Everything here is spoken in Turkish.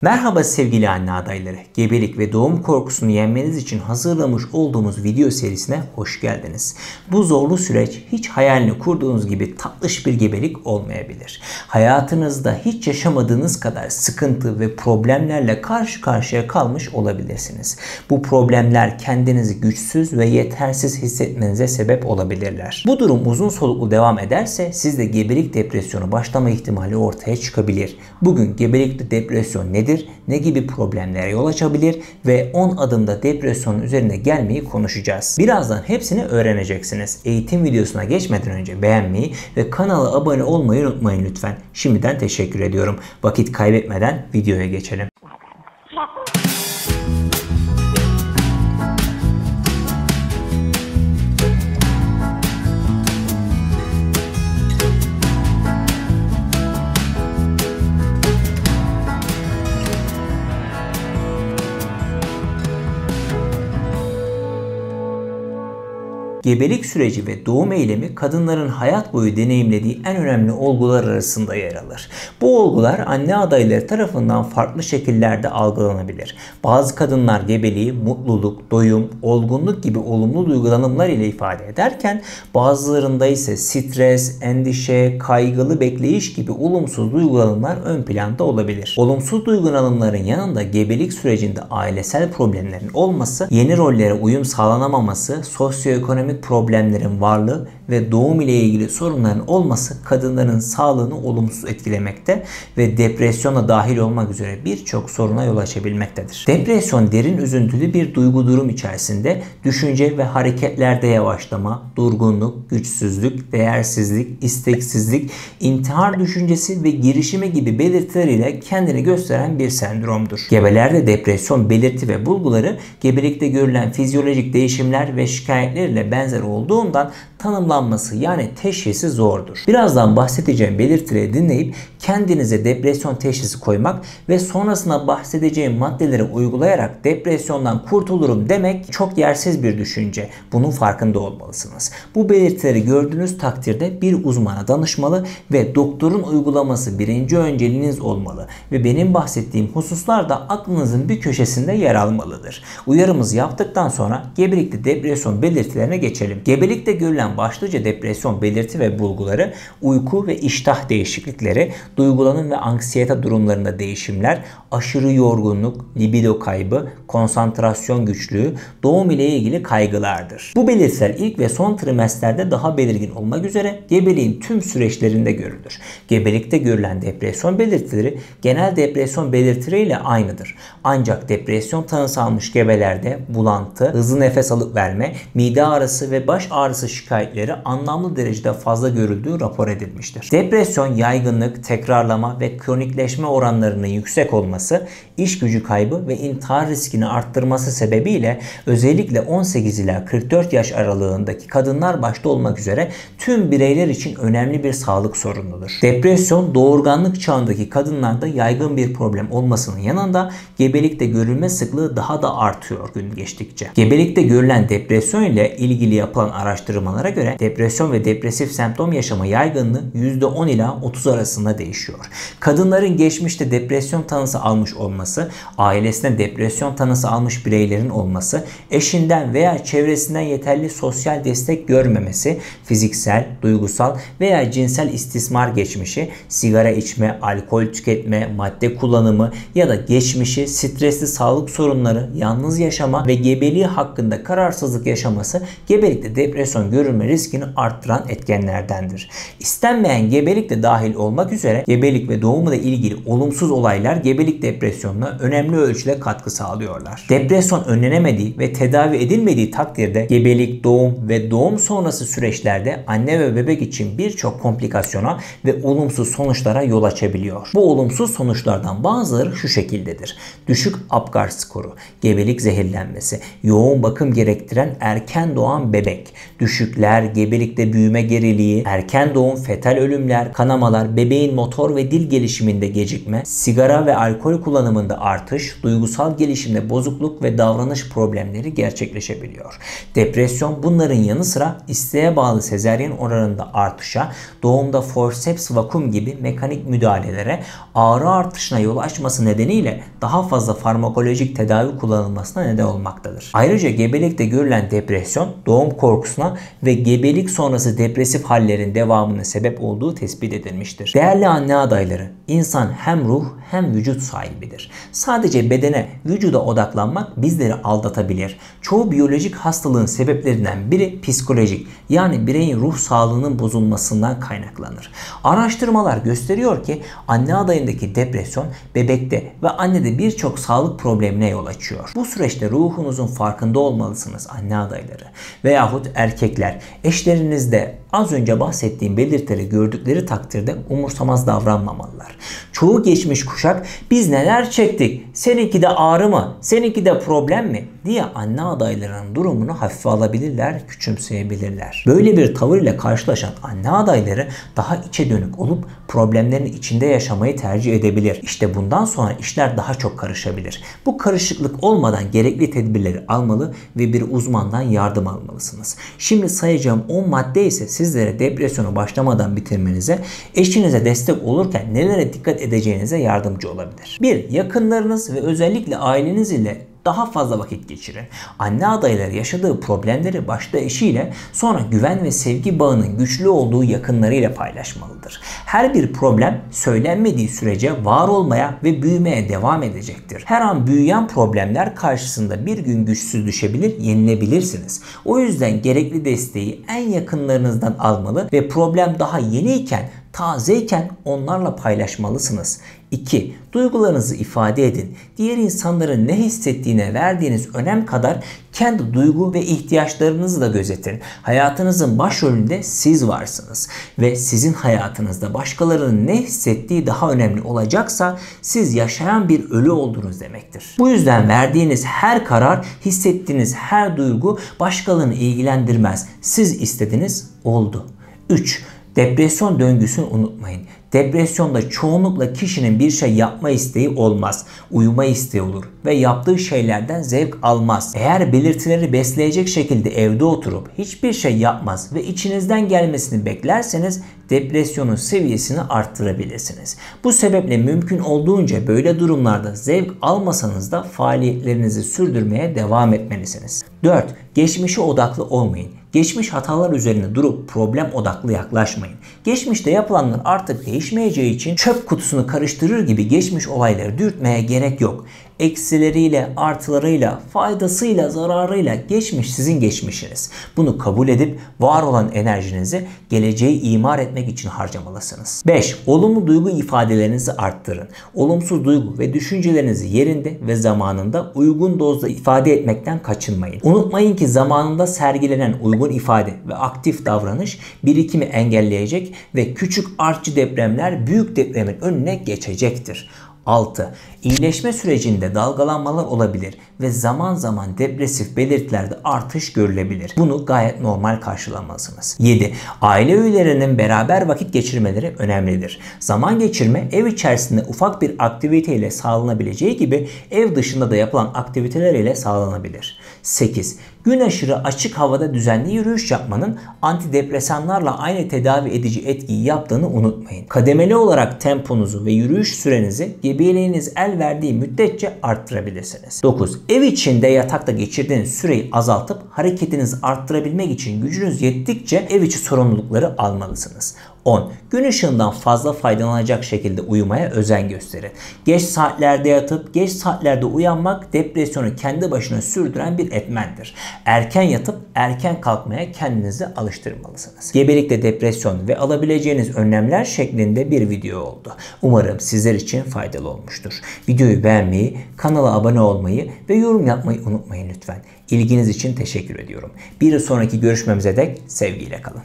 Merhaba sevgili anne adayları. Gebelik ve doğum korkusunu yenmeniz için hazırlamış olduğumuz video serisine hoş geldiniz. Bu zorlu süreç hiç hayalini kurduğunuz gibi tatlış bir gebelik olmayabilir. Hayatınızda hiç yaşamadığınız kadar sıkıntı ve problemlerle karşı karşıya kalmış olabilirsiniz. Bu problemler kendinizi güçsüz ve yetersiz hissetmenize sebep olabilirler. Bu durum uzun soluklu devam ederse sizde gebelik depresyonu başlama ihtimali ortaya çıkabilir. Bugün gebelikte depresyon nedir? Ne gibi problemlere yol açabilir ve 10 adımda depresyonun üzerine gelmeyi konuşacağız. Birazdan hepsini öğreneceksiniz. Eğitim videosuna geçmeden önce beğenmeyi ve kanala abone olmayı unutmayın lütfen. Şimdiden teşekkür ediyorum. Vakit kaybetmeden videoya geçelim. Gebelik süreci ve doğum eylemi kadınların hayat boyu deneyimlediği en önemli olgular arasında yer alır. Bu olgular anne adayları tarafından farklı şekillerde algılanabilir. Bazı kadınlar gebeliği mutluluk, doyum, olgunluk gibi olumlu duygulanımlar ile ifade ederken bazılarında ise stres, endişe, kaygılı bekleyiş gibi olumsuz duygulanımlar ön planda olabilir. Olumsuz duygulanımların yanında gebelik sürecinde ailesel problemlerin olması, yeni rollere uyum sağlanamaması, sosyoekonomik problemlerin varlığı ve doğum ile ilgili sorunların olması kadınların sağlığını olumsuz etkilemekte ve depresyona dahil olmak üzere birçok soruna yol açabilmektedir. Depresyon derin üzüntülü bir duygu durum içerisinde düşünce ve hareketlerde yavaşlama, durgunluk, güçsüzlük, değersizlik, isteksizlik, intihar düşüncesi ve girişimi gibi belirtileriyle kendini gösteren bir sendromdur. Gebelerde depresyon belirti ve bulguları gebelikte görülen fizyolojik değişimler ve şikayetlerle benzer olduğundan tanımlanması yani teşhisi zordur. Birazdan bahsedeceğim belirtileri dinleyip kendinize depresyon teşhisi koymak ve sonrasında bahsedeceğim maddeleri uygulayarak depresyondan kurtulurum demek çok yersiz bir düşünce. Bunun farkında olmalısınız. Bu belirtileri gördüğünüz takdirde bir uzmana danışmalı ve doktorun uygulaması birinci önceliğiniz olmalı ve benim bahsettiğim hususlar da aklınızın bir köşesinde yer almalıdır. Uyarımızı yaptıktan sonra gebelikte depresyon belirtilerine geçelim. Gebelikte görülen başlıca depresyon belirti ve bulguları uyku ve iştah değişiklikleri, duygulanım ve anksiyete durumlarında değişimler, aşırı yorgunluk, libido kaybı, konsantrasyon güçlüğü, doğum ile ilgili kaygılardır. Bu belirtiler ilk ve son trimestrlerde daha belirgin olmak üzere gebeliğin tüm süreçlerinde görülür. Gebelikte görülen depresyon belirtileri genel depresyon belirtileriyle aynıdır. Ancak depresyon tanısı almış gebelerde bulantı, hızlı nefes alıp verme, mide ağrısı ve baş ağrısı şikayetleri anlamlı derecede fazla görüldüğü rapor edilmiştir. Depresyon, yaygınlık, tekrarlama ve kronikleşme oranlarının yüksek olması, iş gücü kaybı ve intihar riskini arttırması sebebiyle özellikle 18 ila 44 yaş aralığındaki kadınlar başta olmak üzere tüm bireyler için önemli bir sağlık sorunudur. Depresyon, doğurganlık çağındaki kadınlarda yaygın bir problem olmasının yanında gebelikte görülme sıklığı daha da artıyor gün geçtikçe. Gebelikte görülen depresyon ile ilgili yapılan araştırmalara göre depresyon ve depresif semptom yaşama yaygınlığı %10 ila 30 arasında değişiyor. Kadınların geçmişte depresyon tanısı almış olması, ailesine depresyon tanısı almış bireylerin olması, eşinden veya çevresinden yeterli sosyal destek görmemesi, fiziksel, duygusal veya cinsel istismar geçmişi, sigara içme, alkol tüketme, madde kullanımı ya da geçmişi, stresli sağlık sorunları, yalnız yaşama ve gebeliği hakkında kararsızlık yaşaması gebelikte depresyon görülme riskini arttıran etkenlerdendir. İstenmeyen gebelik de dahil olmak üzere gebelik ve doğumla ilgili olumsuz olaylar gebelik depresyonuna önemli ölçüde katkı sağlıyorlar. Depresyon önlenemediği ve tedavi edilmediği takdirde gebelik, doğum ve doğum sonrası süreçlerde anne ve bebek için birçok komplikasyona ve olumsuz sonuçlara yol açabiliyor. Bu olumsuz sonuçlardan bazıları şu şekildedir. Düşük Apgar skoru, gebelik zehirlenmesi, yoğun bakım gerektiren erken doğan bebek, düşükler, gebelikte büyüme geriliği, erken doğum, fetal ölümler, kanamalar, bebeğin motor motor ve dil gelişiminde gecikme, sigara ve alkol kullanımında artış, duygusal gelişimde bozukluk ve davranış problemleri gerçekleşebiliyor. Depresyon bunların yanı sıra isteğe bağlı sezaryen oranında artışa, doğumda forceps vakum gibi mekanik müdahalelere, ağrı artışına yol açması nedeniyle daha fazla farmakolojik tedavi kullanılmasına neden olmaktadır. Ayrıca gebelikte görülen depresyon doğum korkusuna ve gebelik sonrası depresif hallerin devamına sebep olduğu tespit edilmiştir. Değerli anne adayları, insan hem ruh hem vücut sahibidir. Sadece bedene, vücuda odaklanmak bizleri aldatabilir. Çoğu biyolojik hastalığın sebeplerinden biri psikolojik, yani bireyin ruh sağlığının bozulmasından kaynaklanır. Araştırmalar gösteriyor ki anne adayındaki depresyon bebekte ve annede birçok sağlık problemine yol açıyor. Bu süreçte ruhunuzun farkında olmalısınız anne adayları. Veyahut erkekler, eşlerinizde az önce bahsettiğim belirtileri gördükleri takdirde umursamaz davranmamalılar. Çoğu geçmiş kuşak biz neler çektik, seninki de ağrı mı, seninki de problem mi diye anne adaylarının durumunu hafife alabilirler, küçümseyebilirler. Böyle bir tavır ile karşılaşan anne adayları daha içe dönük olup problemlerin içinde yaşamayı tercih edebilir. İşte bundan sonra işler daha çok karışabilir. Bu karışıklık olmadan gerekli tedbirleri almalı ve bir uzmandan yardım almalısınız. Şimdi sayacağım 10 madde ise sizlere depresyonu başlamadan bitirmenize, eşinize destek olurken nelere dikkat edeceğinize yardımcı olabilir. 1. Yakınlarınız ve özellikle aileniz ile daha fazla vakit geçirin. Anne adayları yaşadığı problemleri başta eşiyle, sonra güven ve sevgi bağının güçlü olduğu yakınlarıyla paylaşmalıdır. Her bir problem söylenmediği sürece var olmaya ve büyümeye devam edecektir. Her an büyüyen problemler karşısında bir gün güçsüz düşebilir, yenilebilirsiniz. O yüzden gerekli desteği en yakınlarınızdan almalı ve problem daha yeniyken, tazeyken onlarla paylaşmalısınız. 2. Duygularınızı ifade edin. Diğer insanların ne hissettiğine verdiğiniz önem kadar kendi duygu ve ihtiyaçlarınızı da gözetin. Hayatınızın başrolünde siz varsınız ve sizin hayatınızda başkalarının ne hissettiği daha önemli olacaksa siz yaşayan bir ölü olduğunuz demektir. Bu yüzden verdiğiniz her karar, hissettiğiniz her duygu başkalarını ilgilendirmez. Siz istediniz, oldu. 3. Depresyon döngüsünü unutmayın. Depresyonda çoğunlukla kişinin bir şey yapma isteği olmaz. Uyuma isteği olur ve yaptığı şeylerden zevk almaz. Eğer belirtileri besleyecek şekilde evde oturup hiçbir şey yapmaz ve içinizden gelmesini beklerseniz depresyonun seviyesini arttırabilirsiniz. Bu sebeple mümkün olduğunca böyle durumlarda zevk almasanız da faaliyetlerinizi sürdürmeye devam etmelisiniz. 4. Geçmişe odaklı olmayın. Geçmiş hatalar üzerine durup problem odaklı yaklaşmayın. Geçmişte yapılanlar artık değişmeyeceği için çöp kutusunu karıştırır gibi geçmiş olayları dürtmeye gerek yok. Eksileriyle, artılarıyla, faydasıyla, zararıyla geçmiş sizin geçmişiniz. Bunu kabul edip var olan enerjinizi geleceği imar etmek için harcamalısınız. 5. Olumlu duygu ifadelerinizi arttırın. Olumsuz duygu ve düşüncelerinizi yerinde ve zamanında uygun dozda ifade etmekten kaçınmayın. Unutmayın ki zamanında sergilenen uygun ifade ve aktif davranış birikimi engelleyecek ve küçük artçı depremler büyük depremin önüne geçecektir. 6. İyileşme sürecinde dalgalanmalar olabilir ve zaman zaman depresif belirtilerde artış görülebilir. Bunu gayet normal karşılamalısınız. 7. Aile üyelerinin beraber vakit geçirmeleri önemlidir. Zaman geçirme ev içerisinde ufak bir aktivite ile sağlanabileceği gibi ev dışında da yapılan aktiviteler ile sağlanabilir. 8. Gün aşırı açık havada düzenli yürüyüş yapmanın antidepresanlarla aynı tedavi edici etkiyi yaptığını unutmayın. Kademeli olarak temponuzu ve yürüyüş sürenizi gebeliğiniz el verdiği müddetçe arttırabilirsiniz. 9. Ev içinde yatakta geçirdiğiniz süreyi azaltıp hareketinizi arttırabilmek için gücünüz yettikçe ev içi sorumlulukları almalısınız. 10. Gün ışığından fazla faydalanacak şekilde uyumaya özen gösterin. Geç saatlerde yatıp geç saatlerde uyanmak depresyonu kendi başına sürdüren bir etmendir. Erken yatıp erken kalkmaya kendinizi alıştırmalısınız. Gebelikte depresyon ve alabileceğiniz önlemler şeklinde bir video oldu. Umarım sizler için faydalı olmuştur. Videoyu beğenmeyi, kanala abone olmayı ve yorum yapmayı unutmayın lütfen. İlginiz için teşekkür ediyorum. Bir sonraki görüşmemize dek sevgiyle kalın.